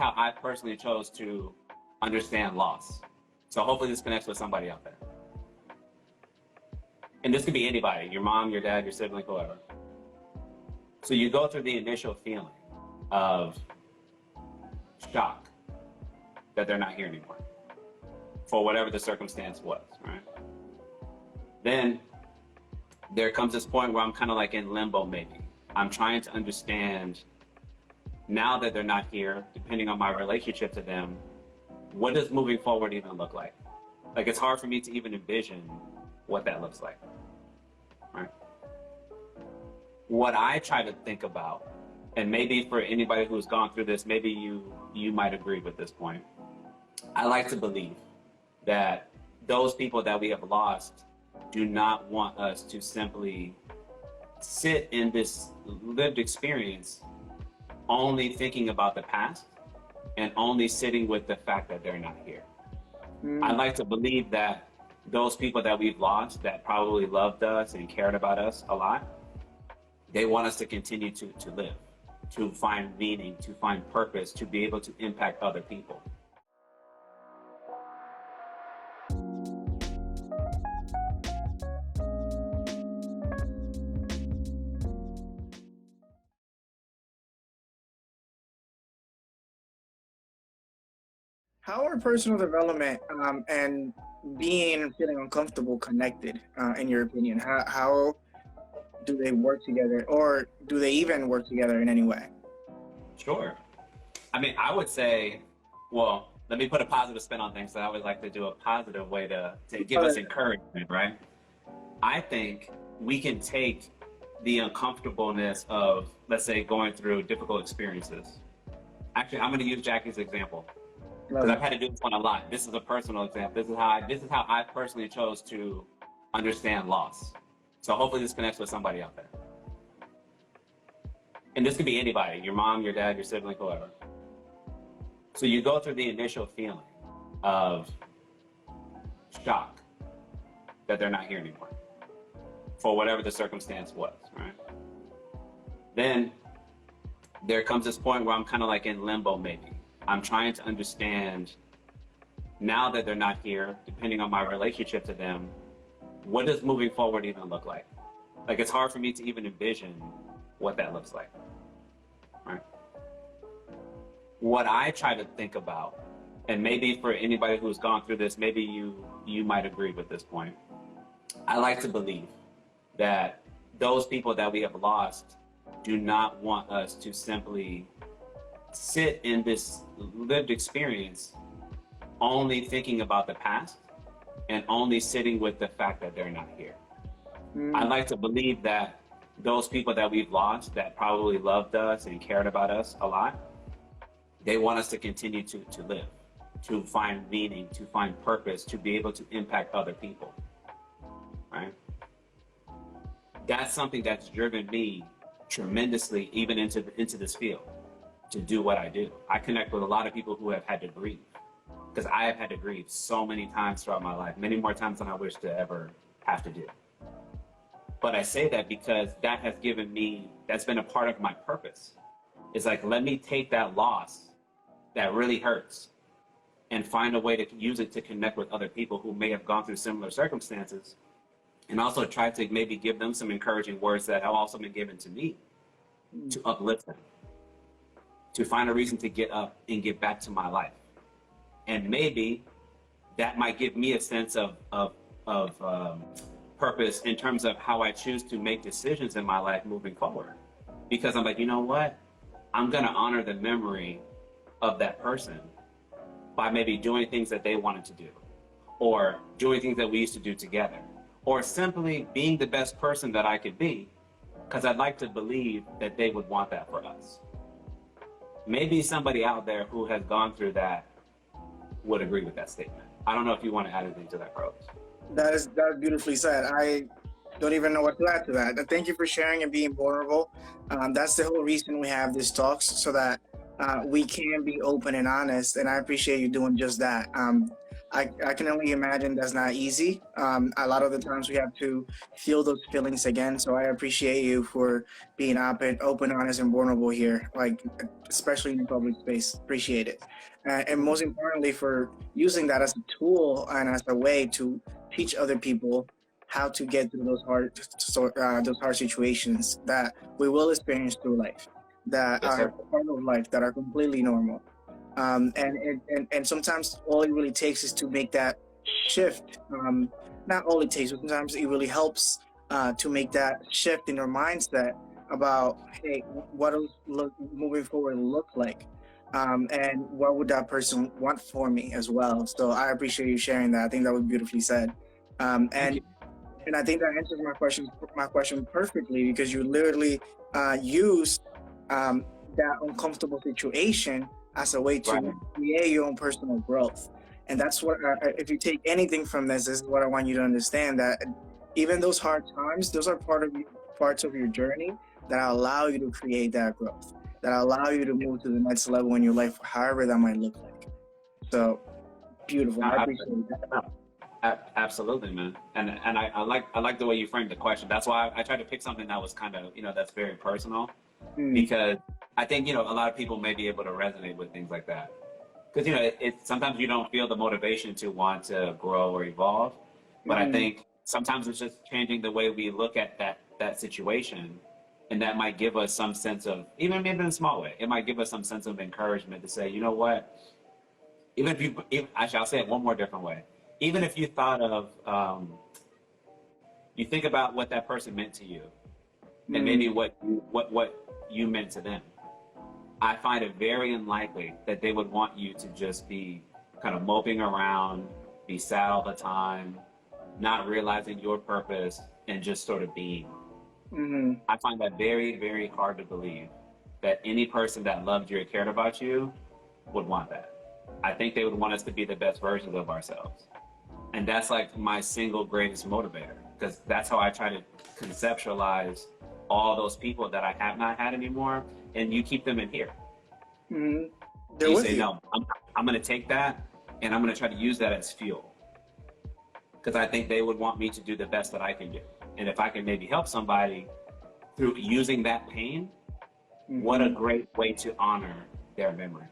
how I personally chose to understand loss. So hopefully this connects with somebody out there. And this could be anybody, your mom, your dad, your sibling, whoever. So you go through the initial feeling of shock that they're not here anymore for whatever the circumstance was, right? Then there comes this point where I'm kind of like in limbo maybe. I'm trying to understand now that they're not here, depending on my relationship to them, what does moving forward even look like? Like it's hard for me to even envision what that looks like, right? What I try to think about, and maybe for anybody who's gone through this, maybe you might agree with this point. I like to believe that those people that we have lost do not want us to simply sit in this lived experience only thinking about the past and only sitting with the fact that they're not here. I like to believe that those people that we've lost that probably loved us and cared about us a lot, they want us to continue to live, to find meaning, to find purpose, to be able to impact other people. How are personal development and being and feeling uncomfortable connected, in your opinion? How do they work together, or do they even work together in any way? Sure. I mean, I would say, well, let me put a positive spin on things. So I always like to do a positive way to give us encouragement, right? I think we can take the uncomfortableness of, let's say, going through difficult experiences. Actually, I'm going to use Jackie's example because I've had to do this one a lot. This is a personal example. This is how I personally chose to understand loss. So hopefully this connects with somebody out there. And this could be anybody, your mom, your dad, your sibling, whoever. So you go through the initial feeling of shock that they're not here anymore for whatever the circumstance was, right? Then there comes this point where I'm kind of like in limbo maybe. I'm trying to understand now that they're not here, depending on my relationship to them, what does moving forward even look like? Like it's hard for me to even envision what that looks like, right? What I try to think about, and maybe for anybody who's gone through this, maybe you might agree with this point. I like to believe that those people that we have lost do not want us to simply sit in this lived experience only thinking about the past and only sitting with the fact that they're not here. I like to believe that those people that we've lost that probably loved us and cared about us a lot, they want us to continue to live, to find meaning, to find purpose, to be able to impact other people, right? That's something that's driven me tremendously even into this field, to do what I do. I connect with a lot of people who have had to grieve, because I have had to grieve so many times throughout my life, many more times than I wish to ever have to do. But I say that because that has given me, that's been a part of my purpose. It's like, let me take that loss that really hurts and find a way to use it to connect with other people who may have gone through similar circumstances, and also try to maybe give them some encouraging words that have also been given to me to uplift them, to find a reason to get up and get back to my life. And maybe that might give me a sense of purpose in terms of how I choose to make decisions in my life moving forward. Because I'm like, you know what? I'm gonna honor the memory of that person by maybe doing things that they wanted to do, or doing things that we used to do together, or simply being the best person that I could be, because I'd like to believe that they would want that for us. Maybe somebody out there who has gone through that would agree with that statement. I don't know if you want to add anything to that, Rose. That's beautifully said. I don't even know what to add to that. Thank you for sharing and being vulnerable. That's the whole reason we have these talks, so that we can be open and honest. And I appreciate you doing just that. I can only imagine that's not easy. A lot of the times we have to feel those feelings again. So I appreciate you for being open, honest, and vulnerable here. Like, especially in the public space. Appreciate it, and most importantly for using that as a tool and as a way to teach other people how to get through those hard situations that we will experience through life, that Yes, are sir. part of life, that are completely normal. And sometimes all it really takes is to make that shift. Not all it takes, but sometimes it really helps to make that shift in our mindset about, hey, what does moving forward look like, and what would that person want for me as well. So I appreciate you sharing that. I think that was beautifully said. Um, Thank and you. and I think that answers my question perfectly, because you literally use um, that uncomfortable situation as a way Right. to create your own personal growth. And that's what, if you take anything from this is what I want you to understand, that even those hard times, those are parts of your journey that allow you to create that growth, that allow you to move to the next level in your life, however that might look like. So beautiful. No, I appreciate that. no, absolutely, man. And I like the way you framed the question. That's why I tried to pick something that was kind of, that's very personal, Mm, because I think, a lot of people may be able to resonate with things like that. Because, sometimes you don't feel the motivation to want to grow or evolve. But I mm, think sometimes it's just changing the way we look at that situation. And that might give us some sense of, even maybe in a small way, it might give us some sense of encouragement to say, you know what, even if actually, I'll say it one more different way. Even if you thought of, you think about what that person meant to you, and maybe mm, what you meant to them. I find it very unlikely that they would want you to just be kind of moping around, be sad all the time, not realizing your purpose, and just sort of being. mm. I find that very, very hard to believe that any person that loved you or cared about you would want that. I think they would want us to be the best versions of ourselves. And that's like my single greatest motivator, because that's how I try to conceptualize all those people that I have not had anymore, and you keep them in here. Hmm. And They're you with say, you. no, I'm going to take that and I'm going to try to use that as fuel, because I think they would want me to do the best that I can do. And if I can maybe help somebody through using that pain, what a Hmm. great way to honor their memory.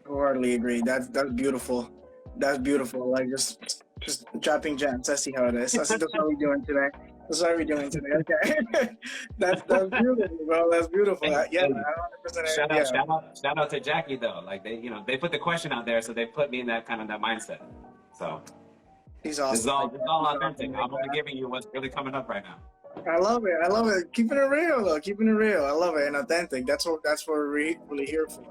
Wholeheartedly agree. That's beautiful. That's beautiful. Like just dropping gems. I see how it is. That's what we're doing today. That's what we're doing today. Okay. That's beautiful, bro. That's beautiful. Hey, Yeah, hey, 100%. shout out, Yeah, shout out, shout out to Jackie though. Like they put the question out there, so they put me in that kind of that mindset. So he's this is awesome all like this is that. all He's authentic. awesome like I'm only that. giving you what's really coming up right now. I love it. I love it. Keeping it real though. Keeping it real. I love it and authentic. That's what we're really here for.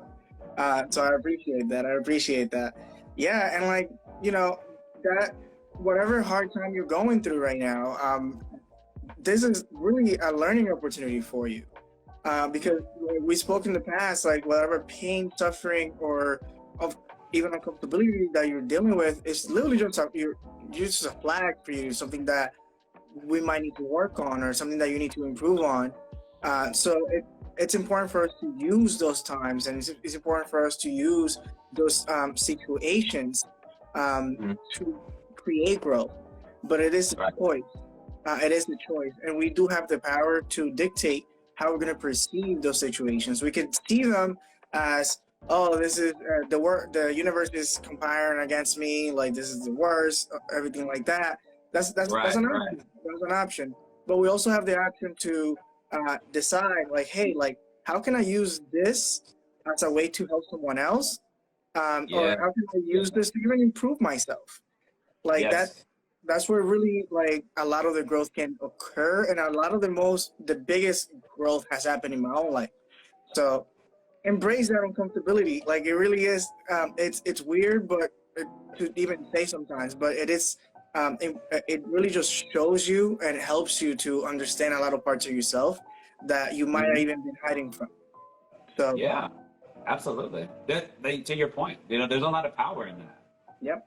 So I appreciate that. I appreciate that. Yeah, and like you know that whatever hard time you're going through right now, this is really a learning opportunity for you. Because we spoke in the past, like whatever pain, suffering, or of even uncomfortability that you're dealing with, is literally just a flag for you, something that we might need to work on, or something that you need to improve on. So it's important for us to use those times, and it's important for us to use those situations Mhm. to create growth. But it is a Right. choice. It is a choice, and we do have the power to dictate how we're going to perceive those situations. We could see them as, oh, this is the universe is conspiring against me, like this is the worst, everything like that. That's Right. an Right. option. That's an option. But we also have the option to decide, like, hey, like, how can I use this as a way to help someone else, or Yeah. how can I Yeah. use this to even improve myself? Like that. Yes. That's where really like a lot of the growth can occur, and a lot of the biggest growth has happened in my own life. So embrace that uncomfortability. Like it really is. It's weird, but to even say sometimes, but it is. It really just shows you and helps you to understand a lot of parts of yourself that you might have Mhm. even been hiding from. So, Yeah. Absolutely. To your point, there's a lot of power in that. yep.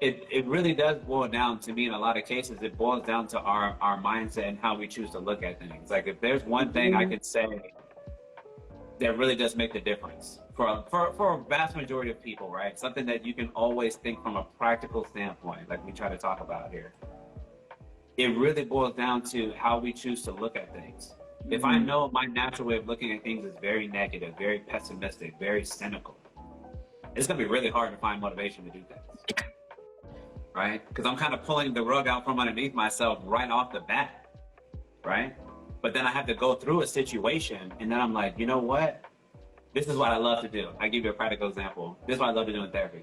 It really does boil down to me in a lot of cases. It boils down to our mindset and how we choose to look at things. Like if there's one thing I Mhm. could say that really does make the difference for a vast majority of people, right? Something that you can always think from a practical standpoint, like we try to talk about here. It really boils down to how we choose to look at things. Mm-hmm. If I know my natural way of looking at things is very negative, very pessimistic, very cynical, it's going to be really hard to find motivation to do things, right? Because I'm kind of pulling the rug out from underneath myself right off the bat, right? But then I have to go through a situation, and then I'm like, you know what? This is what I love to do. I give you a practical example. This is what I love to do in therapy.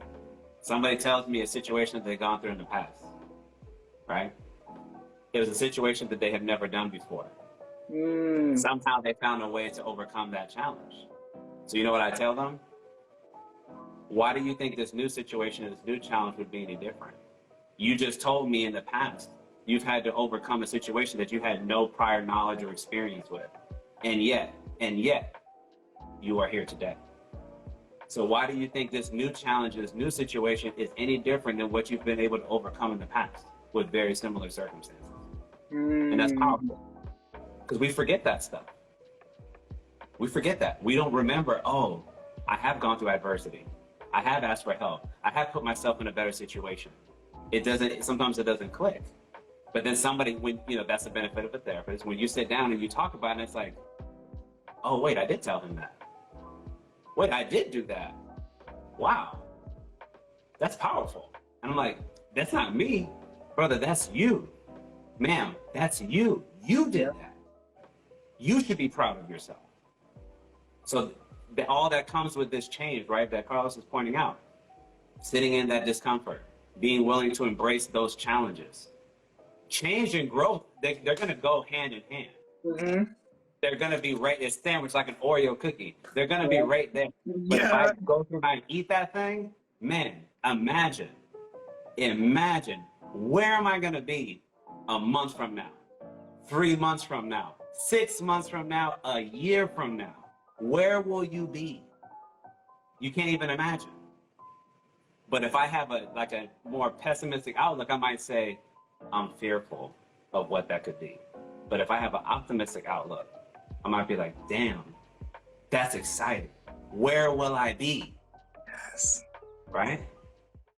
Somebody tells me a situation that they've gone through in the past, right? It was a situation that they have never done before. Somehow they found a way to overcome that challenge. So you know what I tell them? Why do you think this new situation, this new challenge would be any different? You just told me in the past you've had to overcome a situation that you had no prior knowledge or experience with. And yet, you are here today. So why do you think this new challenge, this new situation is any different than what you've been able to overcome in the past with very similar circumstances? And that's powerful. Because we forget that stuff. We forget that. We don't remember, oh, I have gone through adversity. I have asked for help. I have put myself in a better situation. Sometimes it doesn't click. But then somebody, that's the benefit of a therapist. When you sit down and you talk about it, it's like, oh, wait, I did tell him that. Wait, I did do that. Wow. That's powerful. And I'm like, that's not me. Brother, that's you. Ma'am, that's you. You did that. You should be proud of yourself. So all that comes with this change, right, that Carlos is pointing out, sitting in that discomfort, being willing to embrace those challenges. Change and growth, they're going to go hand in hand. Mm-hmm. They're going to be right, it's sandwiched like an Oreo cookie. They're going to be right there. But if I go through and eat that thing, man, imagine, where am I going to be a month from now, 3 months from now, 6 months from now, a year from now? Where will you be? You can't even imagine. But if I have a more pessimistic outlook, I might say, I'm fearful of what that could be. But if I have an optimistic outlook, I might be like, damn, that's exciting. Where will I be? Yes. Right?